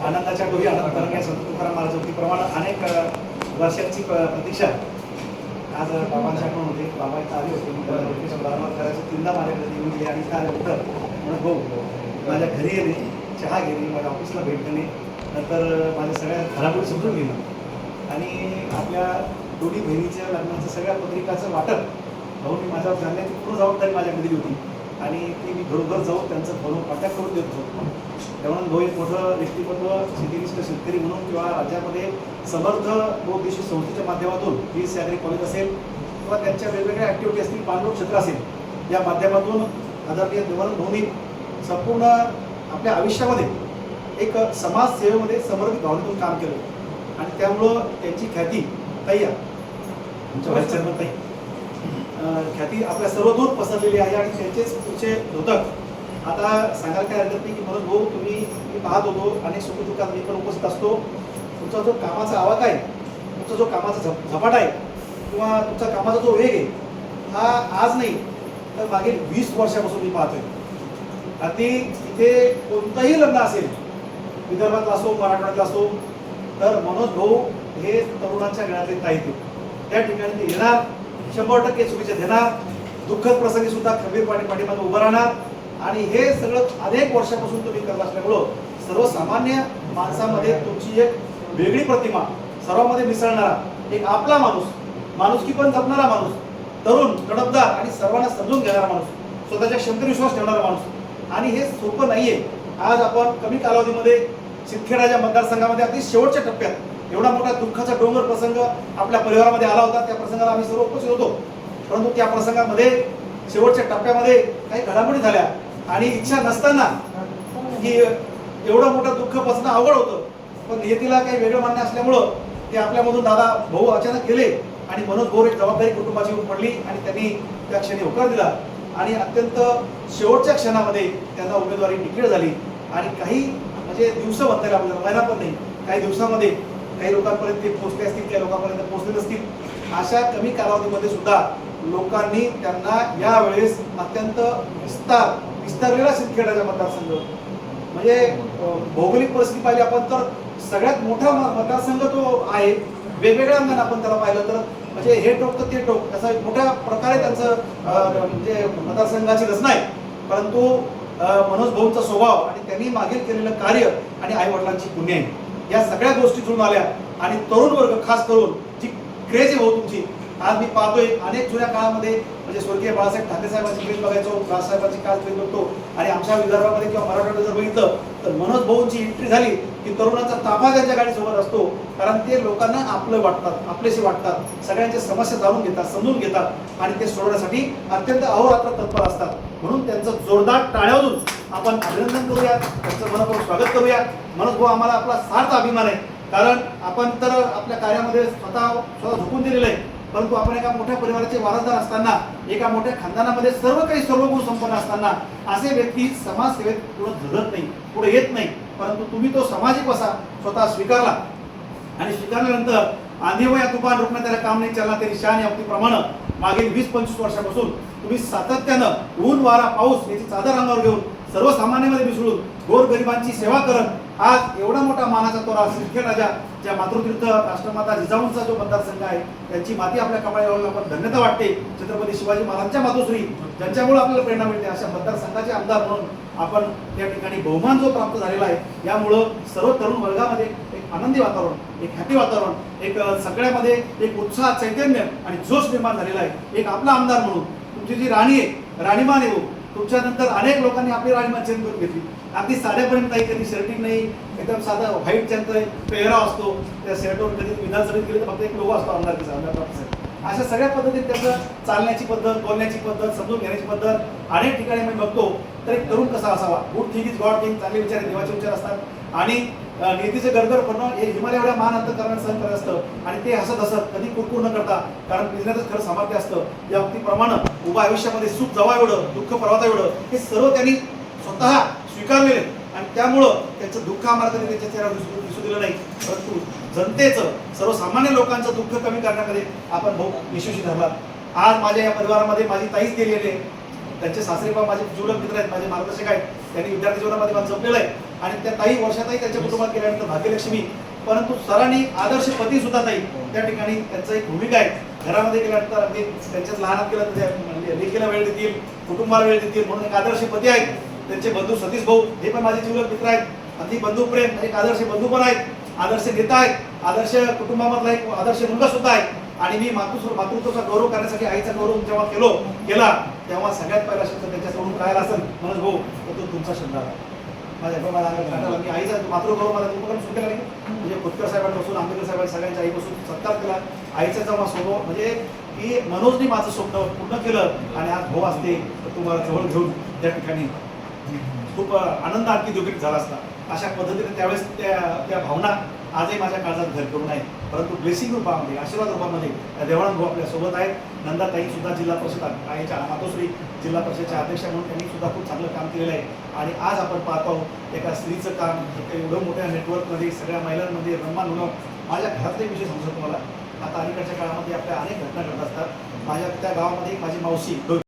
आनंदाच्या डोही आनंद तरंगे संत तुकाराम महाराजांप्रमाणे अनेक वर्षांची प्रतीक्षा आज बाबांच्या आठवण होते. बाबा इथं आले होते, प्रारंभ करायचं तीनदा माझ्याकडे येऊन गेले आणि इथं आल्यानंतर म्हणून भाऊ माझ्या घरी येणे, चहा घेणे, माझ्या ऑफिसला भेट देणे, नंतर माझ्या सगळ्या घरापुढे समजून घेणं आणि आपल्या दोन्ही बहिणीच्या लग्नाचं सगळ्या पत्रिकाचं वाटप भाऊनी माझ्यावर जाण्याची पूर्ण जबाबदारी माझ्याकडे दिली होती आणि ती मी घरोघर जाऊन त्यांचं फोन कॉन्टॅक्ट करून देत होतो. त्यामुळे भाऊ एक मोठं व्यक्तिमत्व शेतीनिष्ठ शेतकरी म्हणून किंवा राज्यामध्ये समर्थ बहुउद्देशीय संस्थेच्या माध्यमातून ही सॅगरी कॉलेज असेल किंवा त्यांच्या वेगवेगळ्या ॲक्टिव्हिटी असतील, पाणलोट क्षेत्र असेल, या माध्यमातून आदरणीय देवानंद भाऊंनी संपूर्ण आपल्या आयुष्यामध्ये एक समाजसेवेमध्ये समर्पित भावनेतून काम केलं आणि त्यामुळं त्यांची ख्याती ताई आमच्या व्हाईस चेअरमन ताई ख्याती आपल्या सर्वदूर पसरलेली आहे आणि त्यांचेच पुढचे धोतक आता सांगायला काय हरकत नाही की मनोज भाऊ तुम्ही मी पाहत होतो अनेक सुखदुःखात मी पण उपस्थित असतो. तुमचा जो कामाचा आवाज आहे, तुमचा जो कामाचा झपाटा आहे किंवा तुमचा कामाचा जो वेग आहे हा आज नाही तर मागील 20 वर्षापासून मी पाहतोय. अगदी इथे कोणतंही लग्न असेल, विदर्भातला असो मराठवाड्यातला असो, तर मनोज भाऊ हे तरुणांच्या गळ्यातले ताईत त्या ठिकाणी ते येणार, 100% शुभेच्छा देणार, दुःखद प्रसंगी सुद्धा खंबीरपणे पाठीमागे उभं राहणार आणि हे सगळं अनेक वर्षापासून तुम्ही करत असल्यामुळं सर्वसामान्य माणसामध्ये तुमची एक वेगळी प्रतिमा, सर्वांमध्ये मिसळणारा एक आपला माणूस, माणुसकी पण जपणारा माणूस, तरुण तडफदार आणि सर्वांना समजून घेणारा माणूस, स्वतःच्या क्षमतेवर विश्वास ठेवणारा माणूस आणि हे सोपं नाहीये. आज आपण कमी कालावधीमध्ये सिंदखेडच्या मतदारसंघामध्ये अगदी शेवटच्या टप्प्यात एवढा मोठा दुःखाचा डोंगर प्रसंग आपल्या परिवारामध्ये आला होता. त्या प्रसंगाला आम्ही सर्व उपस्थित होतो, परंतु त्या प्रसंगामध्ये शेवटच्या टप्प्यामध्ये काही घडामोडी झाल्या आणि इच्छा नसताना की एवढं मोठं दुःख पचणं अवघड होतं, पण नियतीला काही वेगळं मान्य असल्यामुळं ते आपल्यामधून दादा भाऊ अचानक गेले आणि मनोज भाऊ एक जबाबदारी कुटुंबाची येऊन पडली आणि त्यांनी त्या क्षणी होकार दिला आणि अत्यंत शेवटच्या क्षणामध्ये त्यांना उमेदवारी डिक्लेअर झाली आणि काही म्हणजे दिवस म्हणता येईल आपल्याला, महिना पण नाही, काही दिवसामध्ये काही लोकांपर्यंत ते पोहोचले असतील, काही लोकांपर्यंत पोहोचले नसतील. अशा कमी कालावधीमध्ये सुद्धा लोकांनी त्यांना यावेळेस अत्यंत विस्तारलेला सिंदखेडचा मतदारसंघ म्हणजे भौगोलिक परिस्थिती पाहिली आपण तर सगळ्यात मोठा मतदारसंघ तो आहे. वेगवेगळ्या अंगाने आपण त्याला पाहिलं तर म्हणजे हे टोक तर ते टोक असा मोठ्या प्रकारे त्यांचं म्हणजे मतदारसंघाची रचना आहे. परंतु मनोज भाऊंचा स्वभाव आणि त्यांनी मागील केलेलं कार्य आणि आई वडिलांची पुण्य आहे, या सगळ्या गोष्टी जुळून आल्या आणि तरुण वर्ग खास करून जी क्रेज आहे भाऊ तुमची, आज मी पाहतोय अनेक जुन्या काळामध्ये म्हणजे स्वर्गीय बाळासाहेब ठाकरे साहेबांची क्रेज बघायचो, राजसाहेबांची काल क्रेज बघतो आणि आमच्या विदर्भामध्ये किंवा मराठवाड्यात जर बघितलं तर मनोज भाऊंची एंट्री झाली की तरुणांचा ताफा त्यांच्या गाडीसोबत असतो, कारण ते लोकांना आपलं वाटतात, आपलेसे वाटतात, सगळ्यांच्या समस्या जाणून घेतात, समजून घेतात आणि ते सोडवण्यासाठी अत्यंत अहोरात्र तत्पर असतात. म्हणून त्यांचं जोरदार टाळ्या वाजवून आपण अभिनंदन करूया, त्यांचं मनपूर्वक स्वागत करूया. मनोज भाऊ आम्हाला आपला सार्थ अभिमान आहे, कारण आपण तर आपल्या कार्यामध्ये स्वतः झुकून दिलेलं आहे, परंतु आपण एका मोठ्या परिवाराचे वारसदार असताना, एका मोठ्या खानदानामध्ये सर्व काही सर्वगुण संपन्न असताना असे व्यक्ती समाजसेवेत पुढे झगत नाही, पुढे येत नाही. परंतु तुम्ही तो सामाजिक वसा स्वतः स्वीकारला आणि स्वीकारल्यानंतर आंधी व या तुफान रोखण्यात त्याला काम नाही चालला तरी शान या प्रमाणे मागील 20-25 वर्षापासून तुम्ही सातत्यानं ऊन वारा पाऊस याची चादर अंगावर घेऊन सर्वसामान्यांमध्ये मिसळून गोरगरिबांची सेवा करत आज एवढा मोठा मानाचा तोरा सिंदखेड राजा ज्या मातृतीर्थ राष्ट्रमाता जिजाऊंचा जो मतदारसंघ आहे त्यांची माती आपल्या कपाळावर आपण धन्यता वाटते. छत्रपती शिवाजी महाराजांच्या मातोश्री ज्यांच्यामुळे आपल्याला प्रेरणा मिळते अशा मतदारसंघाचे आमदार म्हणून आपण त्या ठिकाणी बहुमान जो प्राप्त झालेला आहे, यामुळं सर्व तरुण वर्गामध्ये एक आनंदी वातावरण, एक हॅपी वातावरण, एक सगळ्यामध्ये एक उत्साह, चैतन्य आणि जोश निर्माण झालेला आहे. एक आपला आमदार म्हणून तुमची जी राणी आहे, राणीमान आहे, तुमच्यानंतर अनेक लोकांनी आपली राणीमान चेंज करून घेतली. अगदी साध्यापर्यंत नाही, कधी शर्टिंग नाही, एकदम साधा व्हाईट ज्यांचा पेहराव असतो त्या शर्टवर कधी विधानसभेत गेले तर फक्त एक लोगो असतो आमदारकीचा, आमदार. अशा सगळ्या पद्धतीने त्यांचं चालण्याची पद्धत, बोलण्याची पद्धत, समजून घेण्याची पद्धत अनेक ठिकाणी मी बघतो. तर एक तरुण कसा असावा, good thing is God thing, चांगले विचार देवाचे विचार असतात आणि नीतीचे गडगड करणं हे हिमालय एवढ्या मान अंतकरणाने सहन करत असतं आणि ते हसत हसत कधी कुरकुर न करता, कारण बिझनेसच खरं सामर्थ्य असतं. या व्यक्तीप्रमाणे उभा आयुष्यामध्ये सुख जवळ एवढं, दुःख पर्वता एवढं हे सर्व त्यांनी स्वतः स्वीकारलेले आणि त्यामुळं त्यांचं दुःख आम्हाला कधी त्यांच्या चेहऱ्यावर दिसू दिलं नाही, परंतु जनतेचं, सर्वसामान्य लोकांचं दुःख कमी करण्यामध्ये आपण भाऊ यशस्वी ठरला. आज माझ्या या परिवारामध्ये माझी ताईच गेलेली आहे, त्यांचे सासरे पण माझे जीवलग मित्र आहेत, माझे मार्गदर्शक आहेत, त्यांनी विद्यार्थी जीवनामध्ये मला जपलेलं आहे आणि त्या ताई वर्षाताई त्यांच्या कुटुंबात गेल्यानंतर भाग्यलक्ष्मी, परंतु सरांनी आदर्श पती सुद्धा ताई त्या ठिकाणी त्यांचं एक भूमिका आहे. घरामध्ये गेल्यानंतर अगदी त्यांच्याच लहानात गेलं तर लेकीला वेळ देतील, कुटुंबाला वेळ देतील म्हणून एक आदर्श पती आहेत. त्यांचे बंधू सतीश भाऊ हे पण माझे जिवलग मित्र आहेत. अगदी बंधू प्रेम एक आदर्श बंधू पण आहेत, आदर्श नेता आहेत, आदर्श कुटुंबामधला एक आदर्श मुलगा सुद्धा आहे. आणि मी मातृत्वाचा गौरव करण्यासाठी आईचा गौरव जेव्हा केला तेव्हा सगळ्यात पहिला शब्द त्यांच्याकडून राहिला असेल मनोज भाऊ तो तुमचा शब्द आला. माझ्या मी आईचा मातृगौरव माझा उपक्रम सुरू केला नाही म्हणजे खोतकर साहेबांपासून आंबेडकर साहेबांनी सगळ्यांच्या आईपासून सत्कार केला. आईचा जेव्हा स्वभाव म्हणजे की मनोजनी माझं स्वप्न पूर्ण केलं आणि आज भाऊ असते तर तुम्हाला जवळ घेऊन त्या ठिकाणी खूप आनंद आणखी दुःखित झाला असता. अशा पद्धतीने त्यावेळेस त्या भावना आजही माझ्या काळजात घर करून आहे. परंतु ब्लेसिंग रूपामध्ये आशीर्वाद रूपामध्ये देवानंद भाऊ आपल्या सोबत आहेत. नंदाताई सुद्धा जिल्हा परिषद आईच्या मातोश्री जिल्हा परिषदेच्या अध्यक्षा म्हणून त्यांनी सुद्धा खूप चांगलं काम केलेलं आहे. आणि आज आपण पाहतो एका स्त्रीचं काम एवढं मोठ्या नेटवर्कमध्ये सगळ्या महिलांमध्ये रममान होणं. माझ्या घरातले विषय सांगतो तुम्हाला. आता अलीकडच्या काळामध्ये आपल्या अनेक घटना घडत असतात. माझ्या त्या गावामध्ये माझी मावशी